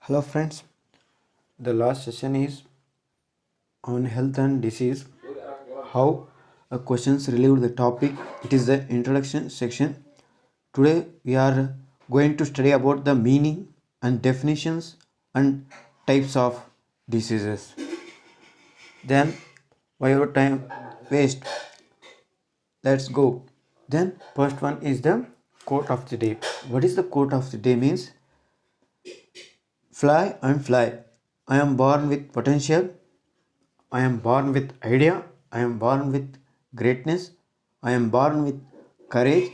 Hello friends, the last session is on health and disease. How a questions relieve the topic. It is the introduction section. Today we are going to study about the meaning and definitions and types of diseases. Then why your time waste? Let's go. Then first one is the quote of the day. What is the quote of the day means? Fly and fly. I am born with potential. I am born with idea. I am born with greatness. I am born with courage.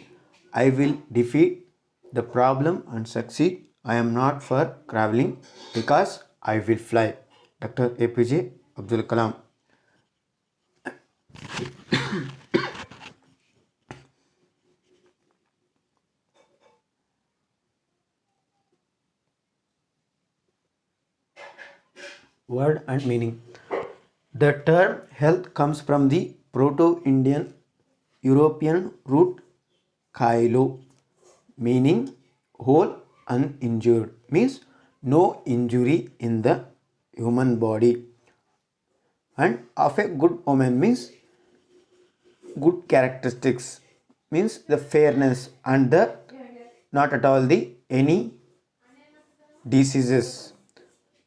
I will defeat the problem and succeed. I am not for traveling because I will fly. Dr. APJ Abdul Kalam. Word and meaning. The term health comes from the Proto-Indian European root "kailo", meaning whole, uninjured, means no injury in the human body, and of a good omen means good characteristics, means the fairness and the not at all the any diseases,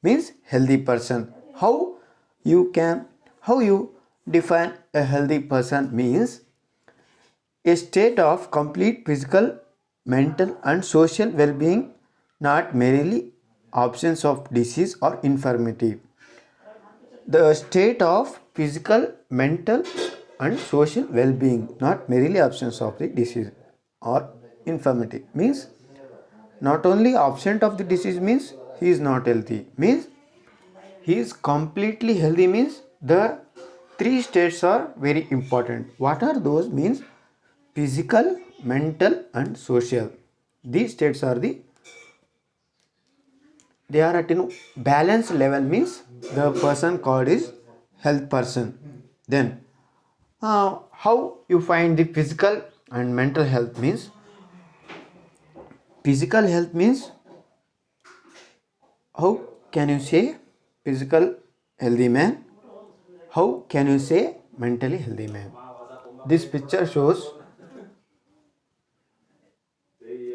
means healthy person. How you define a healthy person means a state of complete physical, mental and social well-being, not merely absence of disease or infirmity. The state of physical, mental and social well-being, not merely absence of the disease or infirmity, means not only absent of the disease means he is not healthy, means he is completely healthy, means the three states are very important. What are those means? Physical, mental and social. These states are they are at balanced level, means the person called is health person. Then how you find the physical and mental health means? Physical health means, how can you say physical healthy man? How can you say mentally healthy man? This picture shows,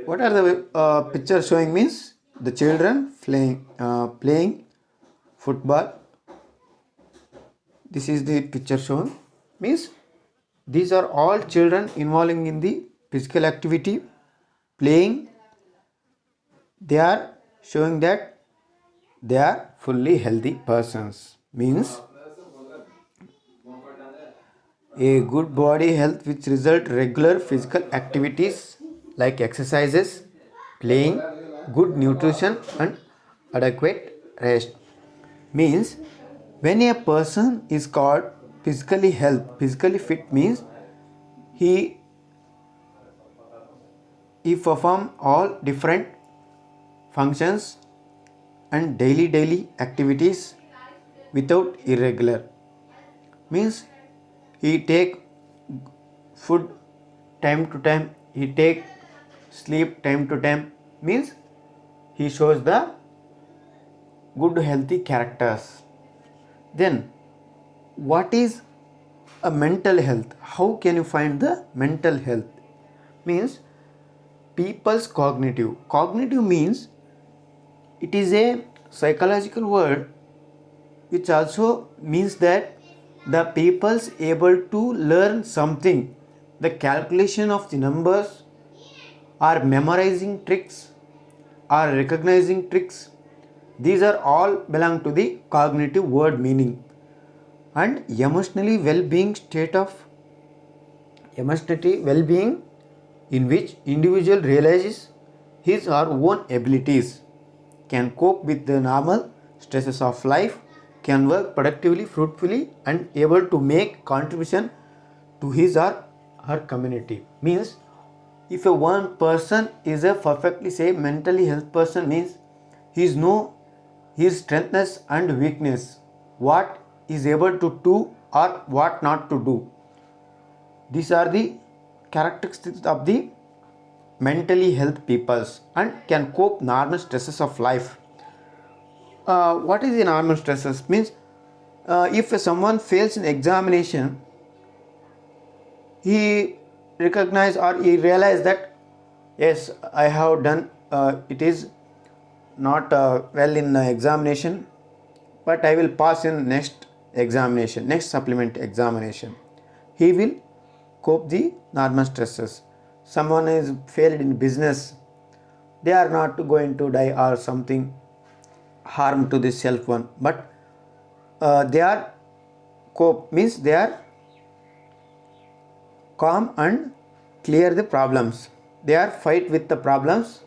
what are the picture showing means the children playing football. This is the picture shown, means these are all children involving in the physical activity, playing. They are showing that they are fully healthy persons, means a good body health which result regular physical activities like exercises, playing, good nutrition and adequate rest, means when a person is called physically fit means he he perform all different functions and daily activities without irregular, means he take food time to time, he take sleep time to time, means he shows the good healthy characters. Then what is a mental health? How can you find the mental health means? People's cognitive means it is a psychological word which also means that the people's able to learn something, the calculation of the numbers or memorizing tricks or recognizing tricks, these are all belong to the cognitive word meaning. And emotionally well-being state of emotionally well-being in which individual realizes his or own abilities, can cope with the normal stresses of life, can work productively, fruitfully and able to make contribution to his or her community. Means if a one person is a perfectly say mentally health person means he is know his strengths and weakness, what is able to do or what not to do. These are the characteristics of the mentally health peoples and can cope normal stresses of life. What is the normal stresses? Means if someone fails in examination, he recognize or he realize that yes, I have done it is not well in examination, but I will pass in next examination, next supplement examination. He will cope the normal stresses. Someone is failed in business, they are not going to die or something harm to the self one, but they are cope means they are calm and clear the problems. They are fight with the problems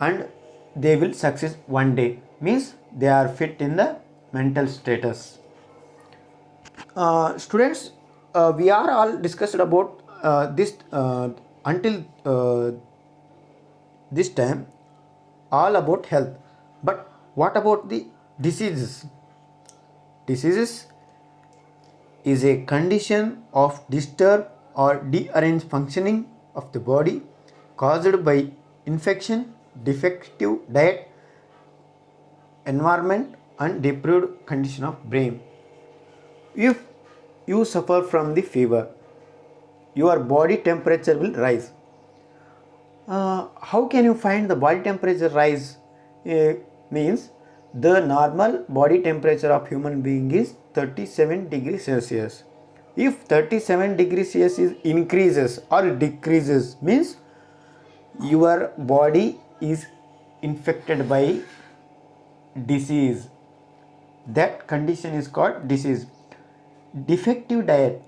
and they will succeed one day, means they are fit in the mental status. Students, we are all discussed about this until this time, all about health. But what about the diseases? Diseases is a condition of disturbed or deranged functioning of the body caused by infection, defective diet, environment and deprived condition of brain. If you suffer from the fever, your body temperature will rise. How can you find the body temperature rise? Means the normal body temperature of human being is 37 degrees Celsius. If 37 degrees Celsius increases or decreases, means your body is infected by disease. That condition is called disease. Defective diet.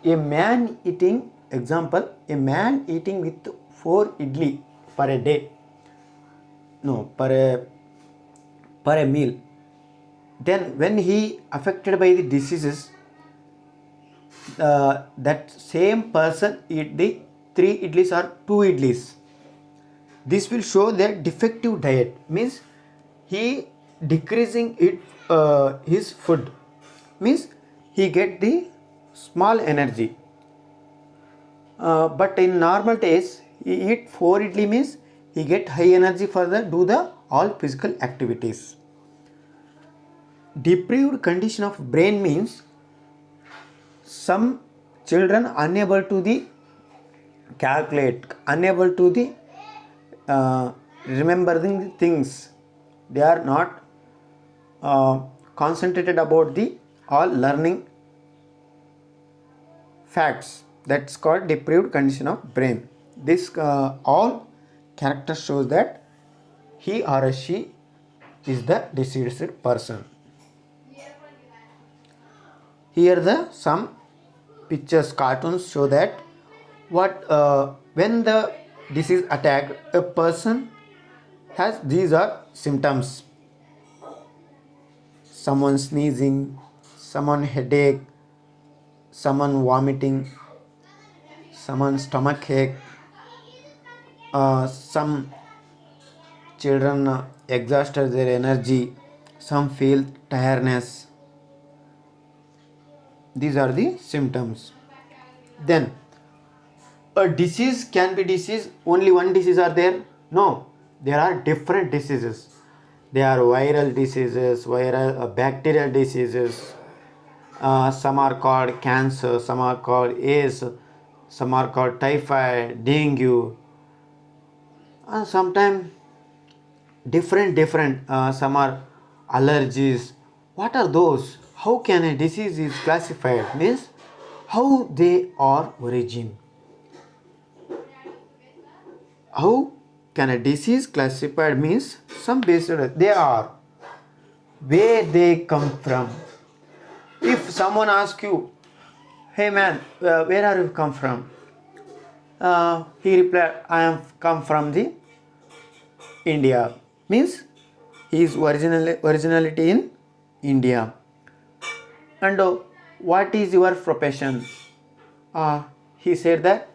A man eating, example, a man eating with 4 idli per a day, no, per a meal, then when he affected by the diseases, that same person eat the 3 idlis or 2 idlis. This will show that defective diet, means he decreasing it his food, means he get the small energy. But in normal days he eat 4 idli, means he get high energy for the do the all physical activities. Deprived condition of brain means some children unable to the calculate, unable to the remembering the things. They are not concentrated about the all learning facts. That's called deprived condition of brain. This all character shows that he or she is the diseased person. Here the some pictures, cartoons show that what when the disease attack a person has, these are symptoms: someone sneezing, someone headache, someone vomiting, someone stomach ache, some children exhausted their energy, some feel tiredness. These are the symptoms. Then a disease can be disease, only one disease are there? No, there are different diseases. They are viral diseases, bacterial diseases. Some are called cancer, some are called AIDS, some are called typhoid, dengue. Sometimes different. Some are allergies. What are those? How can a disease is classified? Means how they are origin. How can a disease classified means some based on they are, where they come from. If someone asks you, hey man, where are you come from? He replied, I am come from the India. Means he is originality in India. And what is your profession? He said that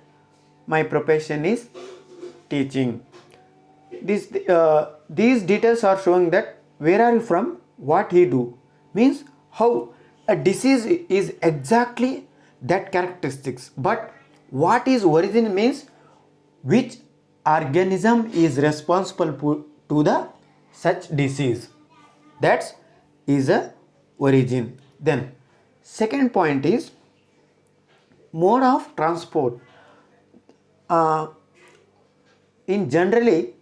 my profession is teaching. These details are showing that where are you from, what he do, means how a disease is exactly that characteristics, but what is origin means which organism is responsible to the such disease. That is a origin. Then second point is mode of transport. uh, in generally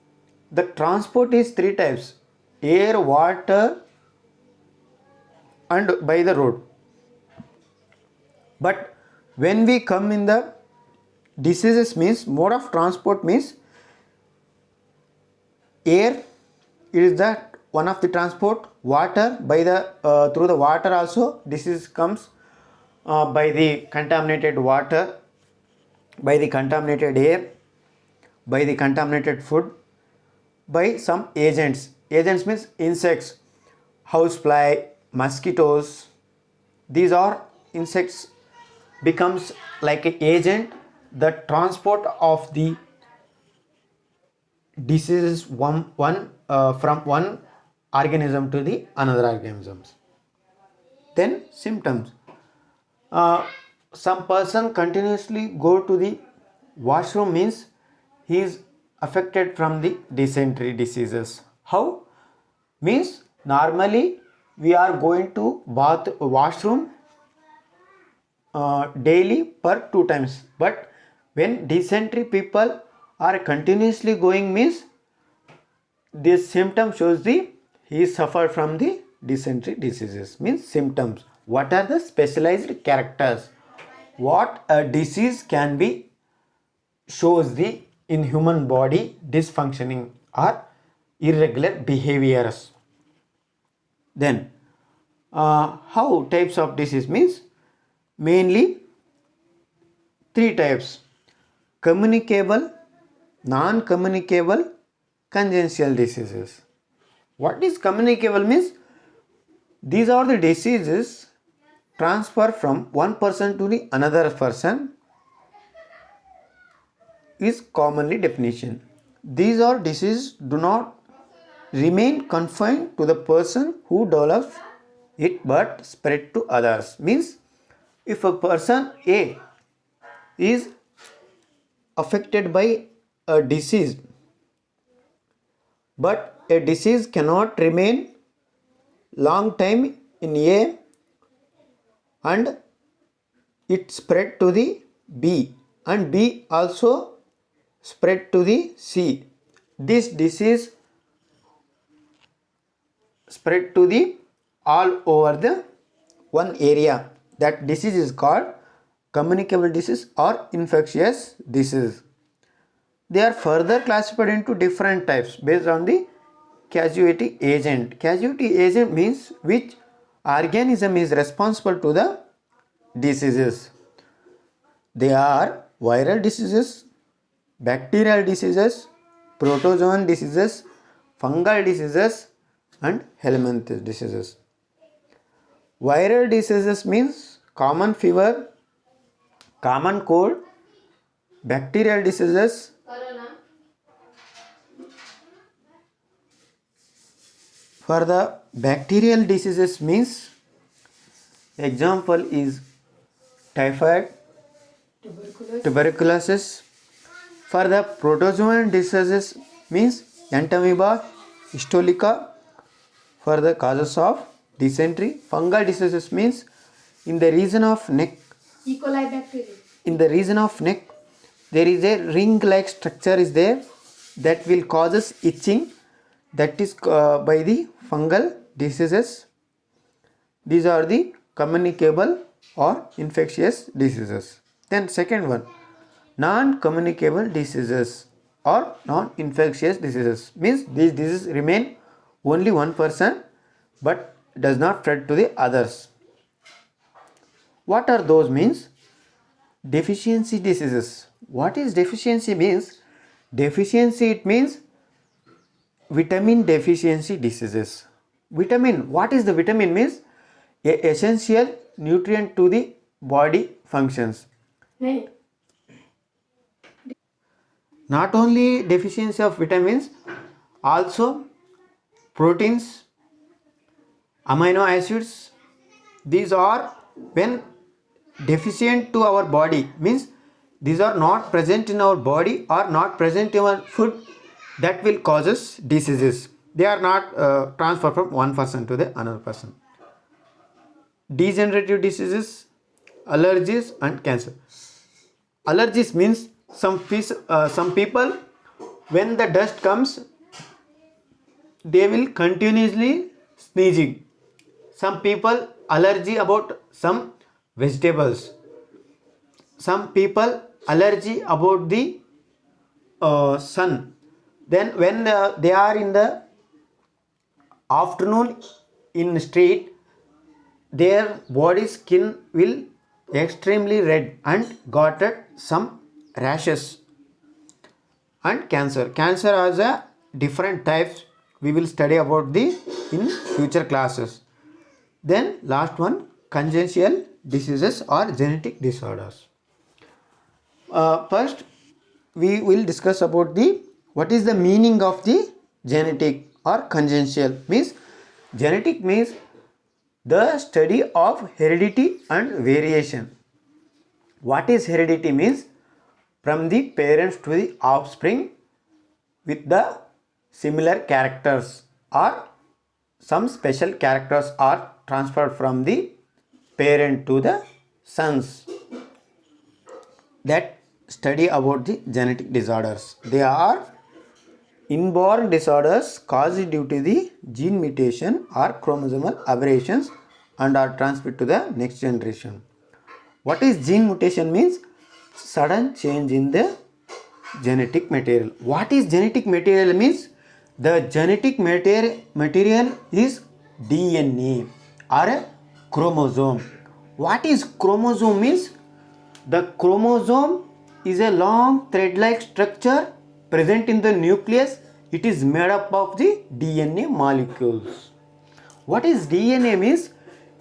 the transport is three types: air, water, and by the road. But when we come in the diseases, means mode of transport means air, it is that one of the transport. Water, by the through the water also disease comes, by the contaminated water, by the contaminated air, by the contaminated food, by some agents. Agents means insects, housefly, mosquitoes. These are insects becomes like an agent. The transport of the diseases from one organism to the another organisms. Then symptoms. Some person continuously go to the washroom, means he is affected from the dysentery diseases. How? Means normally we are going to washroom daily per 2 times, but when dysentery people are continuously going, means this symptom shows the he suffered from the dysentery diseases. Means symptoms. What are the specialized characters? What a disease can be shows the in human body dysfunctioning or irregular behaviors. Then how types of disease, means mainly three types: communicable, non-communicable, congenital diseases. What is communicable? Means these are the diseases transfer from one person to the another person, is commonly definition. These are diseases do not remain confined to the person who develops it but spread to others. Means if a person A is affected by a disease, but a disease cannot remain long time in A and it spread to the B, and B also spread to the C. This disease spread to the all over the one area. That disease is called communicable disease or infectious disease. They are further classified into different types based on the causative agent. Causative agent means which organism is responsible to the diseases. They are viral diseases, bacterial diseases, protozoan diseases, fungal diseases, and helminth diseases. Viral diseases means common fever, common cold. Bacterial diseases, for the bacterial diseases means example is typhoid, tuberculosis. For the protozoan diseases means entamoeba, histolica, for the causes of dysentery. Fungal diseases means in the region of neck, E. coli bacteria. In the region of neck there is a ring like structure is there that will causes itching, that is by the fungal diseases. These are the communicable or infectious diseases. Then second one, non-communicable diseases or non-infectious diseases means these diseases remain only one person but does not spread to the others. What are those? Means deficiency diseases. What is deficiency? Means deficiency, it means vitamin deficiency diseases. Vitamin, what is the vitamin? Means a essential nutrient to the body functions. Not only deficiency of vitamins, also proteins, amino acids. These are when deficient to our body, means these are not present in our body or not present in our food, that will causes diseases. They are not transferred from one person to the another person. Degenerative diseases, allergies and cancer. Allergies means some people, when the dust comes, they will continuously sneezing. Some people allergy about some vegetables. Some people allergy about the sun. Then when they are in the afternoon in street, their body skin will extremely red and got some rashes. And cancer has a different types, we will study about the in future classes. Then last one, congenital diseases or genetic disorders. First we will discuss about the what is the meaning of the genetic or congenital. Means genetic means the study of heredity and variation. What is heredity means from the parents to the offspring with the similar characters, or some special characters are transferred from the parent to the sons. That study about the genetic disorders. They are inborn disorders caused due to the gene mutation or chromosomal aberrations and are transmitted to the next generation. What is gene mutation means? Sudden change in the genetic material. What is genetic material means? The genetic material is DNA or a chromosome. What is chromosome means? The chromosome is a long thread-like structure present in the nucleus. It is made up of the DNA molecules. What is DNA means?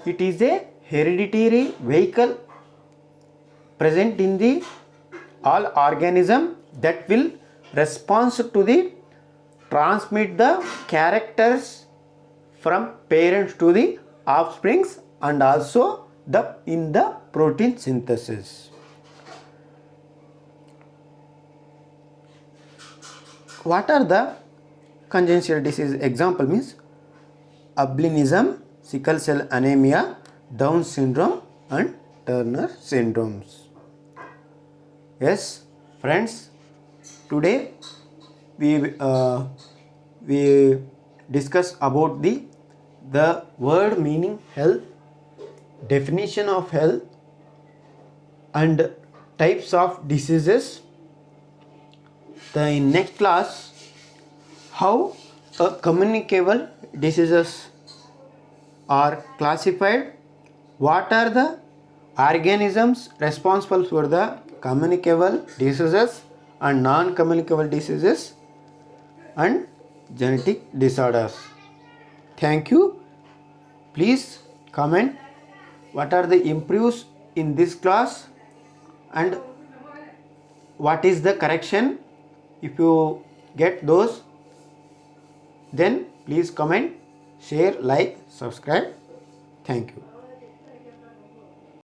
It is a hereditary vehicle present in the all organism that will respond to the transmit the characters from parents to the offsprings and also the in the protein synthesis. What are the congenital disease? Example means albinism, sickle cell anemia, Down syndrome and Turner syndromes. Yes, friends, today we discuss about the word meaning health, definition of health, and types of diseases. In next class, how communicable diseases are classified, what are the organisms responsible for the communicable diseases and non-communicable diseases, and genetic disorders. Thank you. Please comment what are the improves in this class and what is the correction. If you get those, then please comment, share, like, subscribe. Thank you.